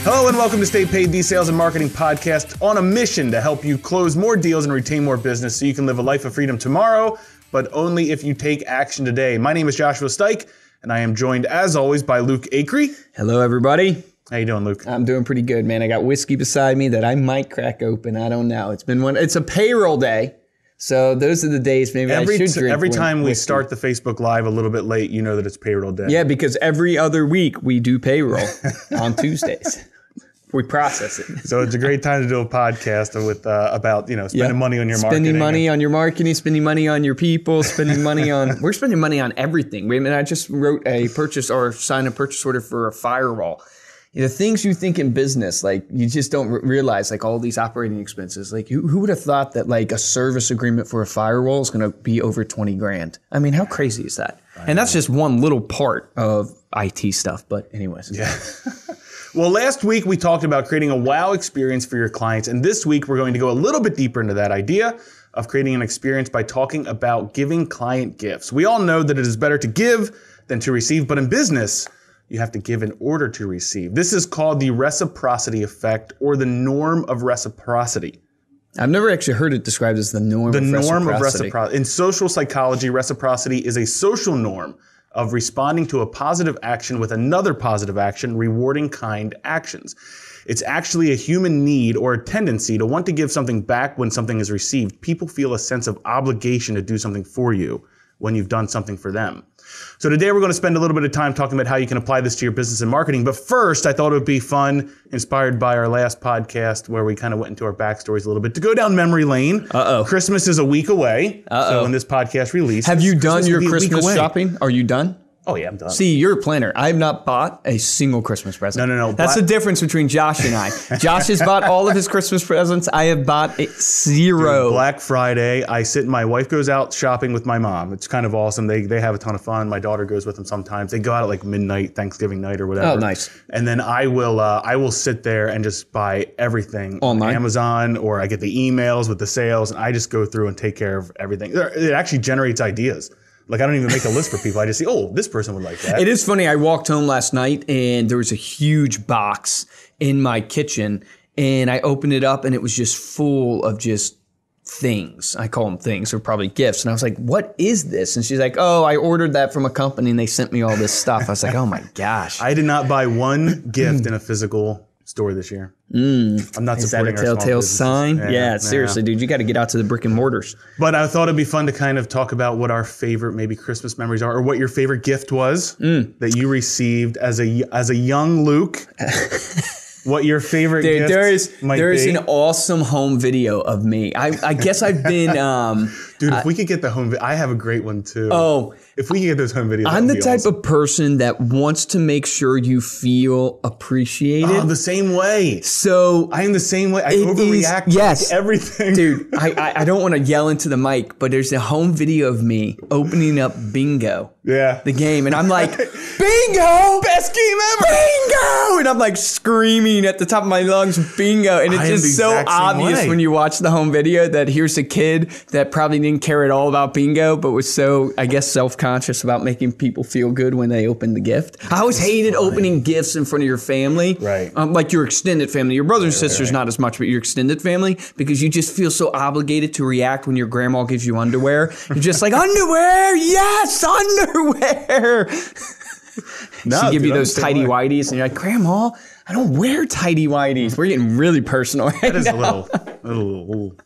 Hello and welcome to Stay Paid, the sales and marketing podcast on a mission to help you close more deals and retain more business so you can live a life of freedom tomorrow, but only if you take action today. My name is Joshua Stike, and I am joined, as always, by Luke Acree. Hello, everybody. How you doing, Luke? I'm doing pretty good, man. I got whiskey beside me that I might crack open. I don't know. It's a payroll day, so those are the days maybe I should drink. Every time we whiskey. start the Facebook Live a little bit late, you know that it's payroll day. Yeah, because every other week we do payroll on Tuesdays. We process it. So it's a great time to do a podcast with about spending money on your marketing. Spending money on your marketing, spending money on your people, spending money on... We're spending money on everything. I just wrote a purchase or signed a purchase order for a firewall. The things you think in business, like you just don't realize, like all these operating expenses. Like who would have thought that like a service agreement for a firewall is going to be over 20 grand? I mean, how crazy is that? And that's just one little part of IT stuff. But anyways. Yeah. Well, last week we talked about creating a wow experience for your clients. And this week we're going to go a little bit deeper into that idea of creating an experience by talking about giving client gifts. We all know that it is better to give than to receive, but in business, you have to give in order to receive. This is called the reciprocity effect or the norm of reciprocity. I've never actually heard it described as the norm of reciprocity. The norm of reciprocity. In social psychology, reciprocity is a social norm of responding to a positive action with another positive action, rewarding kind actions. It's actually a human need or a tendency to want to give something back when something is received. People feel a sense of obligation to do something for you when you've done something for them. So today we're going to spend a little bit of time talking about how you can apply this to your business and marketing. But first, I thought it would be fun, inspired by our last podcast where we kind of went into our backstories a little bit, to go down memory lane. Christmas is a week away. So when this podcast releases, have you done your Christmas shopping? Are you done? Oh, yeah, I'm done. See, you're a planner. I have not bought a single Christmas present. No. That's the difference between Josh and I. Josh has bought all of his Christmas presents. I have bought zero. Dude, Black Friday, my wife goes out shopping with my mom. It's kind of awesome. They have a ton of fun. My daughter goes with them sometimes. They go out at like midnight, Thanksgiving night or whatever. Oh, nice. And then I will sit there and just buy everything online on Amazon, or I get the emails with the sales, and I just go through and take care of everything. It actually generates ideas. Like, I don't even make a list for people. I just see, this person would like that. It is funny. I walked home last night and there was a huge box in my kitchen, and I opened it up and it was just full of just things. I call them things. They're probably gifts. And I was like, what is this? And she's like, I ordered that from a company and they sent me all this stuff. I was like, oh my gosh. I did not buy one gift in a physical store this year. I'm not supporting our small businesses. Is that a telltale sign? Yeah, seriously, dude. You got to get out to the brick and mortars. But I thought it'd be fun to kind of talk about what our favorite maybe Christmas memories are, or what your favorite gift was that you received as a young Luke. What your favorite gift might be. There is an awesome home video of me. I guess I've been... Dude, if we could get the home video... I have a great one too. Oh. If we could get those home videos, I'm the type of person that wants to make sure you feel appreciated. Oh, the same way. So... I am the same way. I overreact to everything. Dude, I don't want to yell into the mic, but there's a home video of me opening up Bingo. Yeah. The game. And I'm like, Bingo! Best game ever! Bingo! And I'm like screaming at the top of my lungs, Bingo. And it's just so obvious when you watch the home video that here's a kid that probably didn't care at all about Bingo, but was so, I guess, self-conscious about making people feel good when they opened the gift. I always hated opening gifts in front of your family. Right. Like your extended family. Your brothers and sisters, not as much, but your extended family, because you just feel so obligated to react when your grandma gives you underwear. You're just like, underwear! Yes! Underwear! She give you those tighty whities, and you're like, Grandma, I don't wear tighty whities. We're getting really personal right That is now. a little.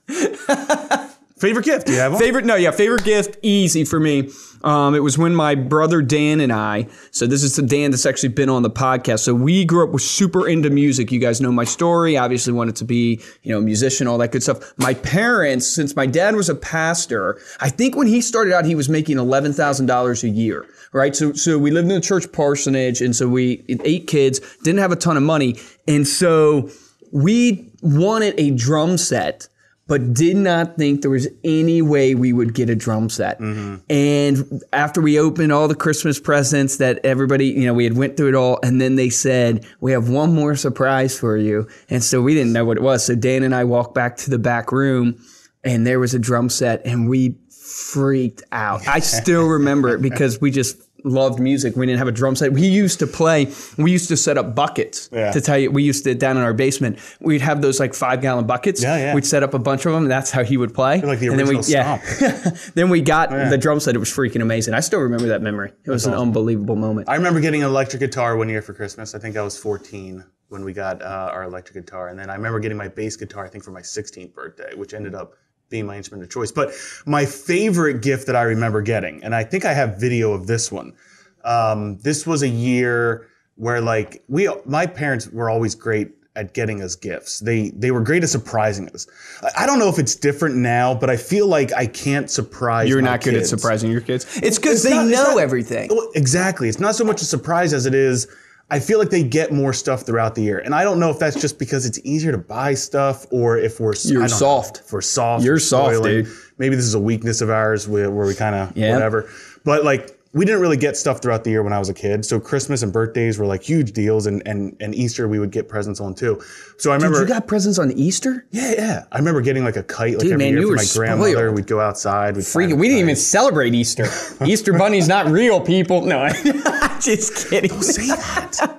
Favorite gift? Do you have one? Favorite gift, easy for me. It was when my brother Dan and I, so this is the Dan that's actually been on the podcast. So we grew up, we're super into music. You guys know my story. Obviously wanted to be, a musician, all that good stuff. My parents, since my dad was a pastor, I think when he started out, he was making $11,000 a year, right? So we lived in a church parsonage, and so we 8 kids, didn't have a ton of money. And so we wanted a drum set, but did not think there was any way we would get a drum set. Mm-hmm. And after we opened all the Christmas presents that everybody, we had went through it all, and then they said, we have one more surprise for you. And so we didn't know what it was. So Dan and I walked back to the back room, and there was a drum set, and we freaked out. I still remember it because we just loved music. We didn't have a drum set. We used to set up buckets to tell you. We used to, down in our basement, we'd have those like 5-gallon buckets. We'd set up a bunch of them, and that's how he would play. Like the original Stomp. Then we got the drum set. It was freaking amazing. I still remember that memory. It was an unbelievable moment. I remember getting an electric guitar one year for Christmas. I think I was 14 when we got our electric guitar. And then I remember getting my bass guitar, I think, for my 16th birthday, which ended up being my instrument of choice. But my favorite gift that I remember getting, and I think I have video of this one. This was a year where my parents were always great at getting us gifts. They were great at surprising us. I don't know if it's different now, but I feel like I can't surprise You're my not good kids. at surprising your kids? It's because they know everything. Well, exactly. It's not so much a surprise as it is, I feel like they get more stuff throughout the year. And I don't know if that's just because it's easier to buy stuff or if we're soft. If we're soft. You're soft, dude. Maybe this is a weakness of ours where we kind of whatever. But we didn't really get stuff throughout the year when I was a kid. So Christmas and birthdays were like huge deals, and Easter we would get presents on too. So I remember. Dude, you got presents on Easter? Yeah. I rember getting like a kite every year for my grandmother. Spoiled. We'd go outside. We didn't even celebrate Easter. Easter Bunny's not real, people. No, just kidding. Don't say that.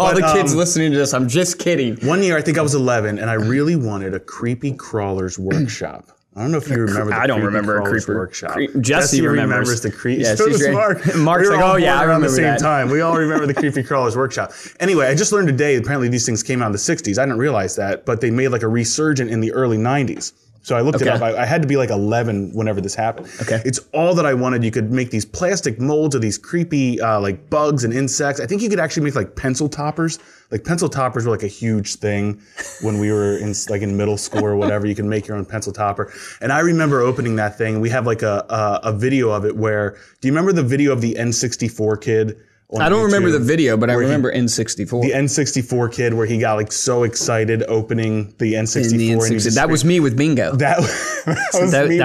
All the kids listening to this, I'm just kidding. One year, I think I was 11, and I really wanted a Creepy Crawlers workshop. I don't know if you remember the Creepy Crawlers workshop. Jesse remembers the Creepy. Yeah, so does Mark. Mark's like, oh yeah, I remember at the same that. time. We all remember the Creepy Crawlers workshop. Anyway, I just learned today, apparently these things came out in the 60s. I didn't realize that, but they made like a resurgent in the early 90s. So I looked it up. I had to be like 11 whenever this happened. Okay. It's all that I wanted. You could make these plastic molds of these creepy like bugs and insects. I think you could actually make like pencil toppers. Like pencil toppers were like a huge thing when we were in middle school or whatever. You can make your own pencil topper. And I remember opening that thing. We have like a video of it where, do you remember the video of the N64 kid? I don't remember the video, but I remember N64. The N64 kid where he got like so excited opening the N64. That was me with bingo. That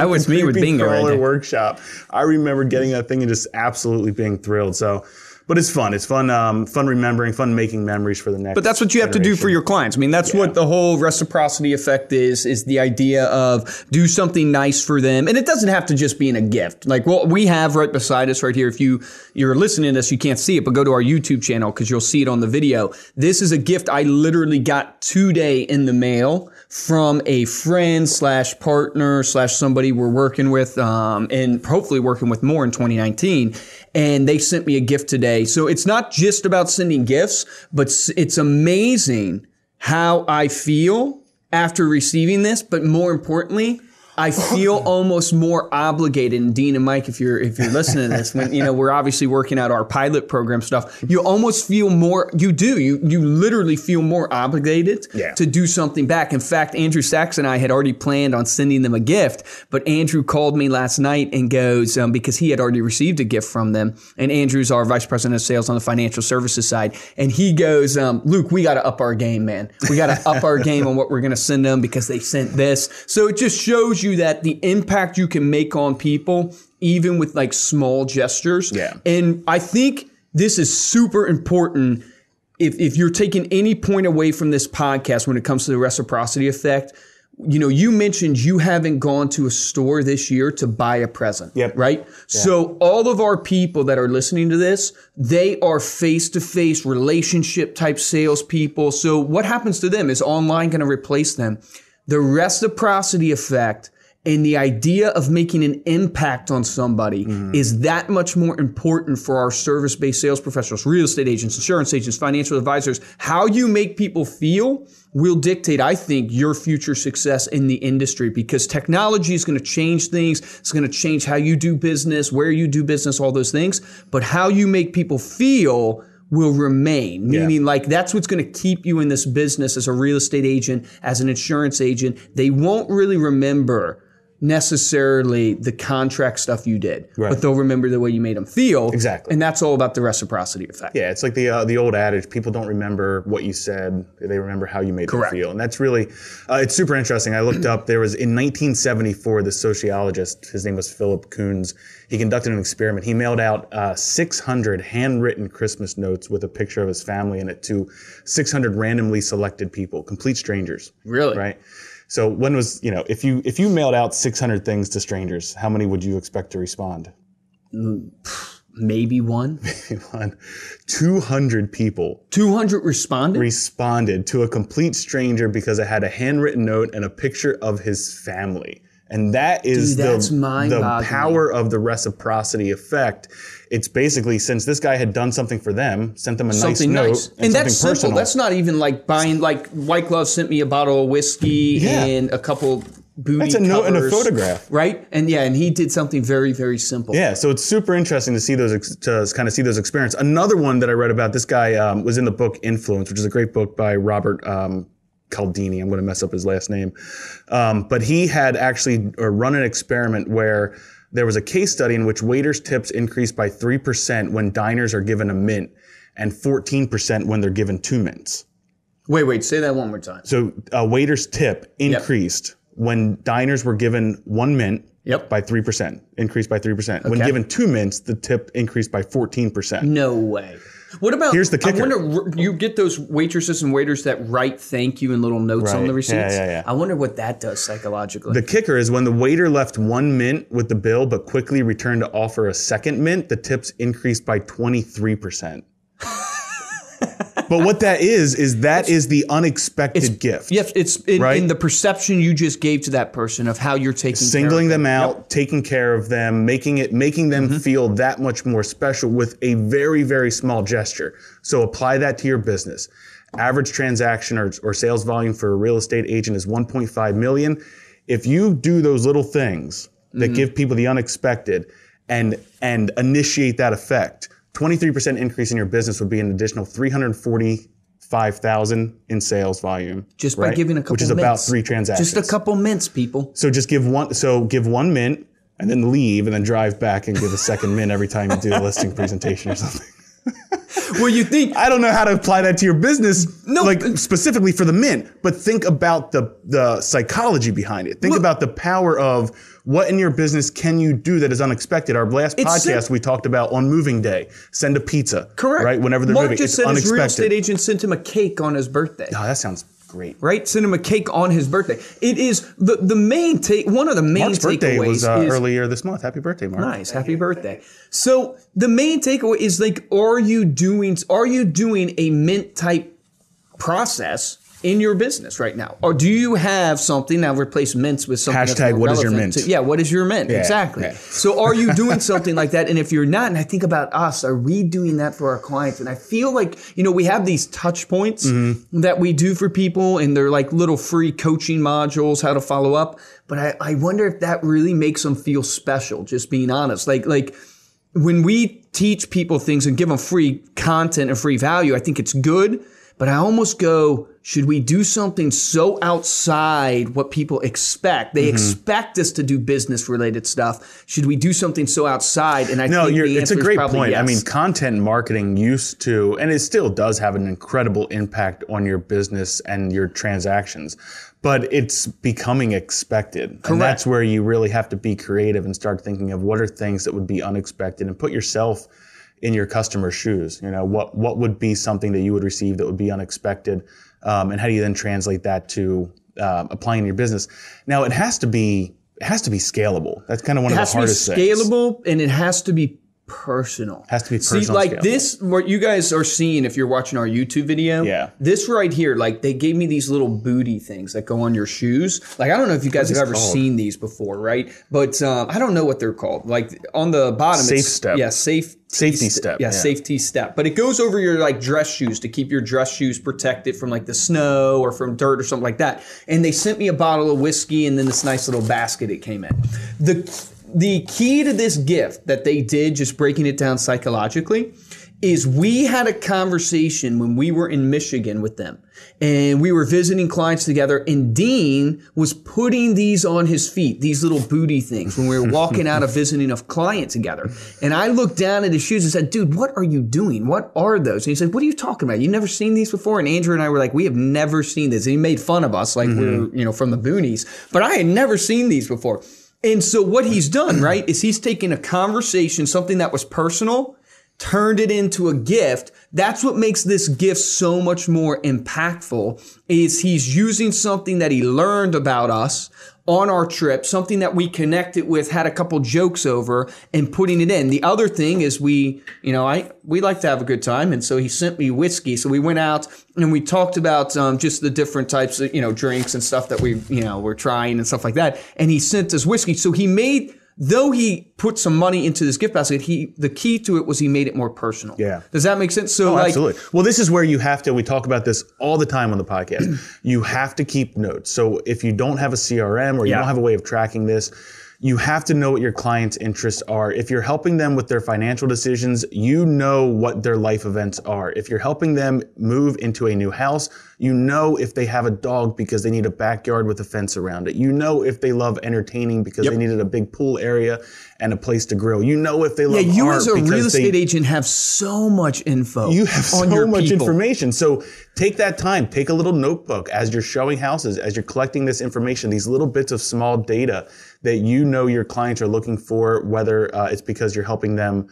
was me with bingo right there. Workshop. I remember getting that thing and just absolutely being thrilled. So, but it's fun. It's fun remembering, fun making memories for the next. But that's what you have to do for your clients. I mean, that's what the whole reciprocity effect is the idea of do something nice for them. And it doesn't have to just be in a gift. Like what we have right beside us right here. If you're listening to this, you can't see it, but go to our YouTube channel because you'll see it on the video. This is a gift I literally got today in the mail from a friend / partner / somebody we're working with, and hopefully working with more in 2019. And they sent me a gift today. So it's not just about sending gifts, but it's amazing how I feel after receiving this. But more importantly, I feel almost more obligated. And Dean and Mike, if you're listening to this, when we're obviously working out our pilot program stuff, you almost feel more. You literally feel more obligated to do something back. In fact, Andrew Sachs and I had already planned on sending them a gift, but Andrew called me last night and goes because he had already received a gift from them. And Andrew's our vice president of sales on the financial services side, and he goes, Luke, we got to up our game, man. We got to up our game on what we're going to send them because they sent this. So it just shows you that the impact you can make on people, even with like small gestures. Yeah. And I think this is super important. If you're taking any point away from this podcast when it comes to the reciprocity effect, you mentioned you haven't gone to a store this year to buy a present. Yep. Right? Yeah. So all of our people that are listening to this, they are face-to-face relationship type salespeople. So what happens to them? Is online going to replace them? The reciprocity effect and the idea of making an impact on somebody is that much more important for our service-based sales professionals, real estate agents, insurance agents, financial advisors. How you make people feel will dictate, I think, your future success in the industry, because technology is going to change things. It's going to change how you do business, where you do business, all those things. But how you make people feel will remain, meaning like that's what's going to keep you in this business as a real estate agent, as an insurance agent. They won't really remember necessarily the contract stuff you did, but they'll remember the way you made them feel. Exactly. And that's all about the reciprocity effect. Yeah, it's like the old adage, people don't remember what you said, they remember how you made them feel. And that's really, it's super interesting. I looked up, there was in 1974, the sociologist, his name was Philip Koons, he conducted an experiment. He mailed out 600 handwritten Christmas notes with a picture of his family in it to 600 randomly selected people, complete strangers. Really? Right? So when was, if you mailed out 600 things to strangers, how many would you expect to respond? Maybe one. 200 people 200 responded to a complete stranger because it had a handwritten note and a picture of his family. And that is the power of the reciprocity effect. It's basically, since this guy had done something for them, sent them a nice note and that's simple. Personal. That's not even like buying, like White Glove sent me a bottle of whiskey and a couple booty That's a note and a photograph. Right? And he did something very, very simple. Yeah, so it's super interesting to see those experiences. Another one that I read about, this guy was in the book Influence, which is a great book by Robert Cialdini. I'm going to mess up his last name. But he had actually run an experiment where there was a case study in which waiters' tips increased by 3% when diners are given a mint and 14% when they're given 2 mints. Wait, say that one more time. So a waiter's tip increased when diners were given 1 mint by 3%, increased by 3%. Okay. When given 2 mints, the tip increased by 14%. No way. What about, here's the kicker. I wonder, you get those waitresses and waiters that write thank you and little notes on the receipts? Yeah. I wonder what that does psychologically. The kicker is when the waiter left 1 mint with the bill but quickly returned to offer a second mint, the tips increased by 23%. But what that is the unexpected gift. Yes, it's in the perception you just gave to that person of how you're singling them out, taking care of them, making them feel that much more special with a very, very small gesture. So apply that to your business. Average transaction or sales volume for a real estate agent is 1.5 million. If you do those little things that give people the unexpected and initiate that effect, 23% increase in your business would be an additional $345,000 in sales volume. Just by giving a couple mints. Which is about 3 transactions. Just a couple mints, people. So just give 1 mint and then leave and then drive back and give a second mint every time you do a listing presentation or something. Well, you think... I don't know how to apply that to your business, specifically for the mint, but think about the psychology behind it. Think about the power of what in your business can you do that is unexpected. Our last podcast we talked about on moving day, send a pizza. Correct. Right? Whenever they're moving, it's unexpected. His real estate agent sent him a cake on his birthday. Oh, that sounds great. Right? Send him a cake on his birthday. It is the main take. One of the main Mark's birthday takeaways was earlier this month. Happy birthday, Mark. Nice. Happy birthday. So the main takeaway is are you doing a mint type process in your business right now? Or do you have something now, replace mints with something Hashtag what is your mint? What is your mint? Yeah, exactly. Yeah. So are you doing something like that? And if you're not, and I think about us, are we doing that for our clients? And I feel like, we have these touch points that we do for people, and they're like little free coaching modules, how to follow up. But I wonder if that really makes them feel special, just being honest. Like when we teach people things and give them free content and free value, I think it's good. But I almost go, should we do something so outside what people expect? They expect us to do business-related stuff. Should we do something so outside? And it's a great point. Yes. I mean, content marketing used to, and it still does have an incredible impact on your business and your transactions, but it's becoming expected. Correct. And that's where you really have to be creative and start thinking of what are things that would be unexpected and put yourself in your customer's shoes. What would be something that you would receive that would be unexpected, and how do you then translate that to applying in your business? Now it has to be scalable. That's kind of one of the hardest things. It has to be scalable, and it has to be personal. Has to be personal. See, like this, what you guys are seeing if you're watching our YouTube video. Yeah. This right here, like they gave me these little booty things that go on your shoes. Like I don't know if you guys have ever seen these before, right? But I don't know what they're called. Like on the bottom, Safe step. Yeah, safety step. Yeah, safety step. But it goes over your like dress shoes to keep your dress shoes protected from like the snow or from dirt or something like that. And they sent me a bottle of whiskey and then this nice little basket it came in. The key to this gift that they did, just breaking it down psychologically, is we had a conversation when we were in Michigan with them. And we were visiting clients together, and Dean was putting these on his feet, these little booty things, when we were walking out of visiting a client together. And I looked down at his shoes and said, dude, what are you doing? What are those? And he said, what are you talking about? You never seen these before? And Andrew and I were like, we have never seen this. And he made fun of us like we're, from the boonies. But I had never seen these before. And so what he's done, right, is he's taken a conversation, something that was personal, turned it into a gift. That's what makes this gift so much more impactful, is he's using something that he learned about us, on our trip, something that we connected with, had a couple jokes over, and putting it in. The other thing is we like to have a good time, and so he sent me whiskey. So we went out and we talked about just the different types of drinks and stuff that we're trying and stuff like that. And he sent us whiskey. So he made. Though he put some money into this gift basket, the key to it was he made it more personal. Yeah. Does that make sense? So absolutely. Well, this is where you have to, we talk about this all the time on the podcast. You have to keep notes. So if you don't have a CRM or you don't have a way of tracking this, you have to know what your clients' interests are. If you're helping them with their financial decisions, you know what their life events are. If you're helping them move into a new house, you know if they have a dog because they need a backyard with a fence around it. You know if they love entertaining because they needed a big pool area and a place to grill. You know if they love art. You as a real estate agent have so much info. You have so much information. So take that time. Take a little notebook as you're showing houses, as you're collecting this information, these little bits of small data that you know your clients are looking for, whether it's because you're helping them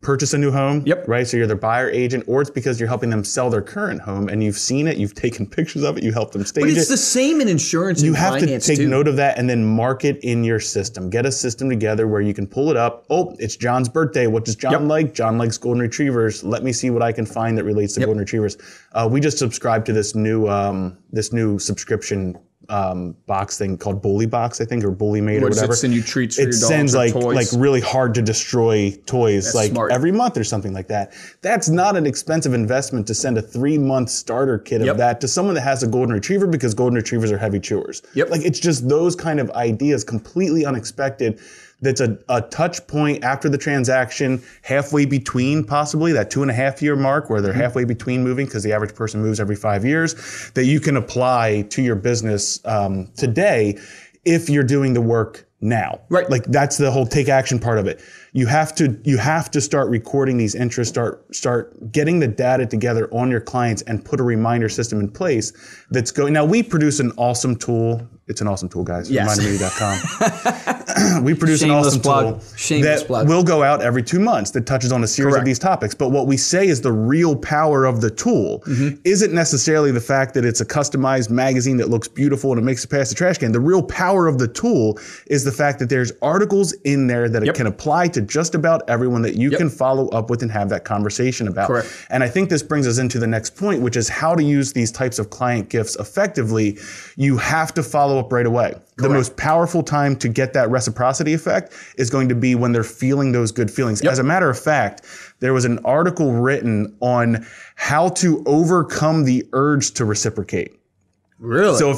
purchase a new home, right? So you're their buyer agent, or it's because you're helping them sell their current home and you've seen it, you've taken pictures of it, you helped them stage it. But it's the same in insurance and finance too. You have to take note of that and then mark it in your system. Get a system together where you can pull it up. Oh, it's John's birthday. What does John like? John likes golden retrievers. Let me see what I can find that relates to golden retrievers. We just subscribed to this new subscription box thing called Bully Box, I think, or Bully Mate or whatever. It sends you treats for your dogs. It sends like really hard to destroy toys. That's smart. Every month or something like that. That's not an expensive investment to send a 3-month starter kit of that to someone that has a golden retriever, because golden retrievers are heavy chewers. It's just those kind of ideas, completely unexpected. That's a touch point after the transaction, halfway between possibly that 2.5-year mark where they're halfway between moving, because the average person moves every 5 years, that you can apply to your business today if you're doing the work now. Right. That's the whole take action part of it. You have to start recording these interests, start getting the data together on your clients and put a reminder system in place that's going. Now we produce an awesome tool. It's an awesome tool, guys. Yes. ReminderMedia.com. We produce an awesome tool that will go out every 2 months that touches on a series of these topics. But what we say is the real power of the tool isn't necessarily the fact that it's a customized magazine that looks beautiful and it makes it past the trash can. The real power of the tool is the fact that there's articles in there that it can apply to just about everyone that you can follow up with and have that conversation about. Correct. And I think this brings us into the next point, which is how to use these types of client gifts effectively. You have to follow up right away. Correct. The most powerful time to get that reciprocity effect is going to be when they're feeling those good feelings. As a matter of fact, there was an article written on how to overcome the urge to reciprocate. Really? So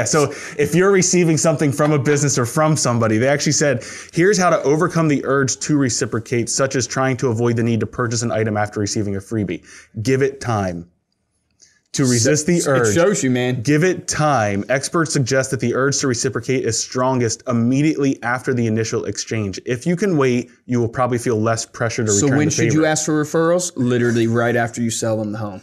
So if you're receiving something from a business or from somebody, they actually said, here's how to overcome the urge to reciprocate, such as trying to avoid the need to purchase an item after receiving a freebie. Give it time. To resist the urge. It shows you, man. Give it time. Experts suggest that the urge to reciprocate is strongest immediately after the initial exchange. If you can wait, you will probably feel less pressure to return the favor. So when should you ask for referrals? Literally right after you sell them the home.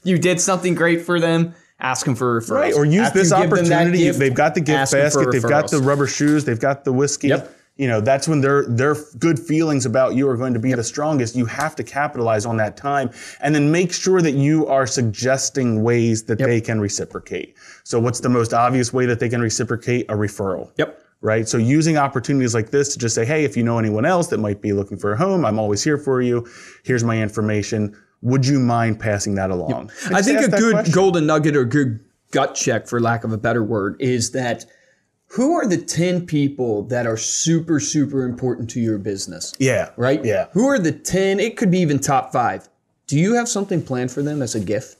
You did something great for them. Ask them for referrals. Right, or use this opportunity. They've got the gift basket. They've got the rubber shoes. They've got the whiskey. That's when their good feelings about you are going to be the strongest. You have to capitalize on that time and then make sure that you are suggesting ways that they can reciprocate. So what's the most obvious way that they can reciprocate? A referral. Right? So using opportunities like this to just say, hey, if you know anyone else that might be looking for a home, I'm always here for you. Here's my information. Would you mind passing that along? I think a good golden nugget or good gut check, for lack of a better word, is that who are the 10 people that are super, super important to your business? Right? Who are the 10? It could be even top 5. Do you have something planned for them as a gift?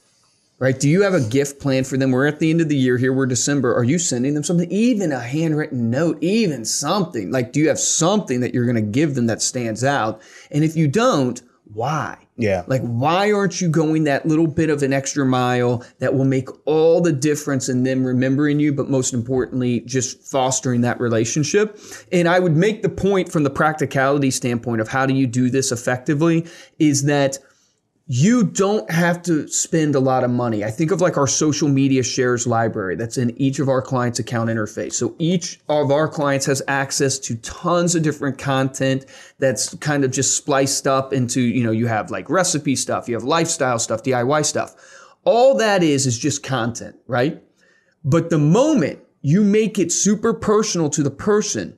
Right? Do you have a gift planned for them? We're at the end of the year here. We're December. Are you sending them something? Even a handwritten note, even something. Do you have something that you're going to give them that stands out? And if you don't, why? Why aren't you going that little bit of an extra mile that will make all the difference in them remembering you, but most importantly, just fostering that relationship? And I would make the point from the practicality standpoint of how do you do this effectively is that you don't have to spend a lot of money. I think of our social media shares library that's in each of our clients' account interface. So each of our clients has access to tons of different content that's kind of just spliced up into, you have recipe stuff, you have lifestyle stuff, DIY stuff. All that is just content, right? But the moment you make it super personal to the person,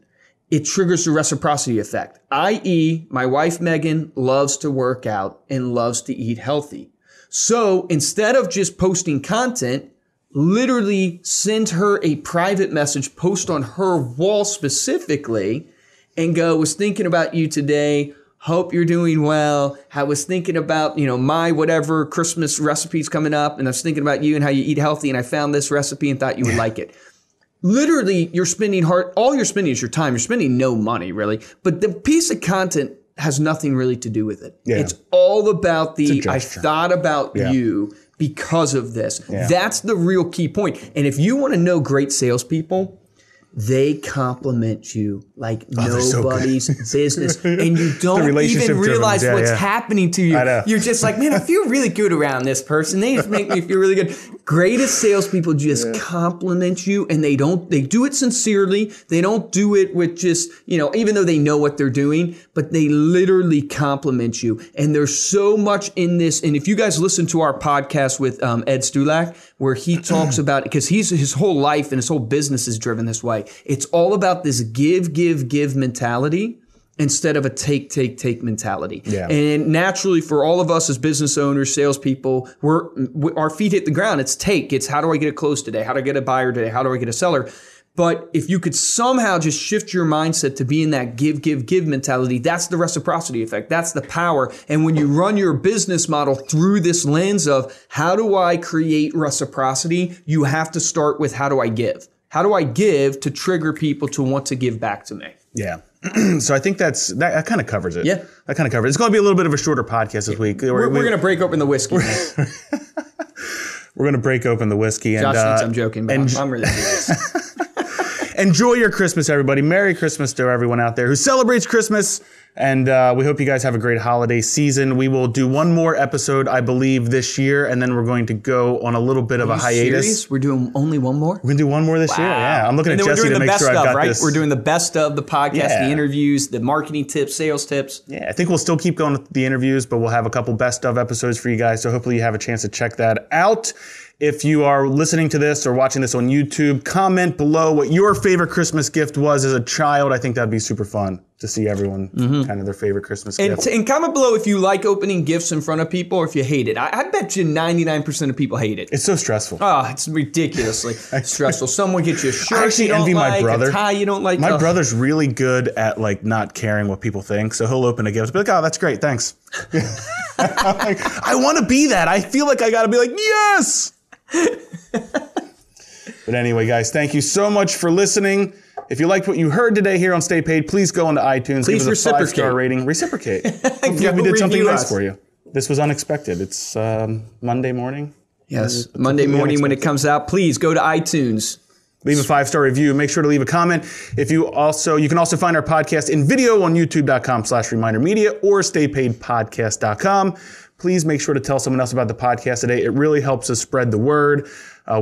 it triggers the reciprocity effect. i.e., my wife Megan loves to work out and loves to eat healthy. So instead of just posting content, literally send her a private message, post on her wall specifically, and go, was thinking about you today. Hope you're doing well. I was thinking about, my whatever Christmas recipes coming up, and I was thinking about you and how you eat healthy, and I found this recipe and thought you would like it. Literally, all you're spending is your time. You're spending no money, really. But the piece of content has nothing really to do with it. Yeah. It's all about I thought about you because of this. Yeah. That's the real key point. And if you want to know great salespeople, they compliment you like nobody's business. And you don't even realize what's happening to you. I know. You're just like, man, I feel really good around this person. They just make me feel really good. Greatest salespeople just compliment you, and they do it sincerely. They don't do it with just, even though they know what they're doing, but they literally compliment you. And there's so much in this. And if you guys listen to our podcast with Ed Stulak, where he talks about, because his whole life and his whole business is driven this way. It's all about this give mentality instead of a take mentality. Yeah. And naturally, for all of us as business owners, salespeople, our feet hit the ground. It's take. It's how do I get a close today? How do I get a buyer today? How do I get a seller? But if you could somehow just shift your mindset to be in that give mentality, that's the reciprocity effect. That's the power. And when you run your business model through this lens of how do I create reciprocity, you have to start with how do I give? How do I give to trigger people to want to give back to me? Yeah. So I think that kind of covers it. Yeah. That kind of covers it. It's going to be a little bit of a shorter podcast this week. We're going to break open the whiskey. We're going to break open the whiskey. Josh thinks I'm joking, but I'm really serious. Enjoy your Christmas, everybody. Merry Christmas to everyone out there who celebrates Christmas. And we hope you guys have a great holiday season. We will do one more episode, I believe, this year. And then we're going to go on a little bit of a hiatus. Serious? We're doing only one more? We're going to do one more this year. Yeah. I'm looking at Jesse to make sure I've got this. We're doing the best of the podcast, the interviews, the marketing tips, sales tips. Yeah, I think we'll still keep going with the interviews, but we'll have a couple best of episodes for you guys. So hopefully you have a chance to check that out. If you are listening to this or watching this on YouTube, comment below what your favorite Christmas gift was as a child. I think that'd be super fun to see everyone kind of their favorite Christmas gift. And comment below if you like opening gifts in front of people or if you hate it. I bet you 99% of people hate it. It's so stressful. Oh, it's ridiculously stressful. Someone gets you a shirt I actually envy my brother. A tie you don't like. My brother's really good at not caring what people think. So he'll open a gift and be like, oh, that's great. Thanks. I want to be that. I feel like I got to be like, yes. But anyway, guys, thank you so much for listening. If you liked what you heard today here on Stay Paid, please go into iTunes. Please give us a 5-star rating. Reciprocate. Hopefully we did something nice for you. This was unexpected. It's Monday morning. Yes, Monday morning when it comes out. Please go to iTunes. Leave a 5-star review. Make sure to leave a comment. You can also find our podcast in video on youtube.com/ReminderMedia or staypaidpodcast.com. Please make sure to tell someone else about the podcast today. It really helps us spread the word.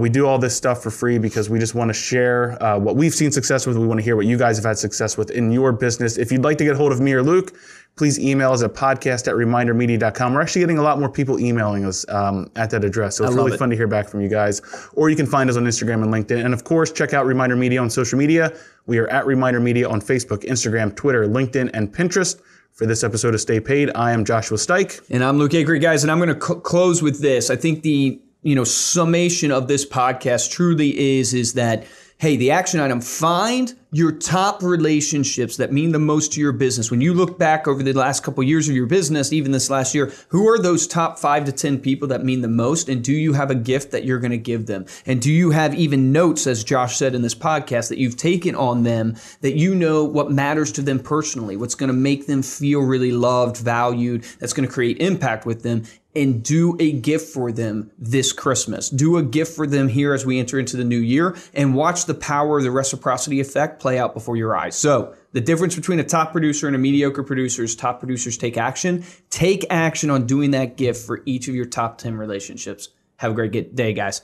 We do all this stuff for free because we just want to share what we've seen success with. We want to hear what you guys have had success with in your business. If you'd like to get a hold of me or Luke, please email us at podcast@remindermedia.com. We're actually getting a lot more people emailing us at that address. So it's really fun to hear back from you guys. Or you can find us on Instagram and LinkedIn. And of course, check out Reminder Media on social media. We are at Reminder Media on Facebook, Instagram, Twitter, LinkedIn, and Pinterest. For this episode of Stay Paid, I am Joshua Stike. And I'm Luke Acree, guys. And I'm going to close with this. I think the summation of this podcast truly is that, hey, the action item, find your top relationships that mean the most to your business. When you look back over the last couple of years of your business, even this last year, who are those top 5 to 10 people that mean the most? And do you have a gift that you're going to give them? And do you have even notes, as Josh said in this podcast, that you've taken on them, that you know what matters to them personally, what's going to make them feel really loved, valued, that's going to create impact with them? And do a gift for them this Christmas. Do a gift for them here as we enter into the new year, and watch the power of the reciprocity effect play out before your eyes. So the difference between a top producer and a mediocre producer is top producers take action. Take action on doing that gift for each of your top 10 relationships. Have a great day, guys.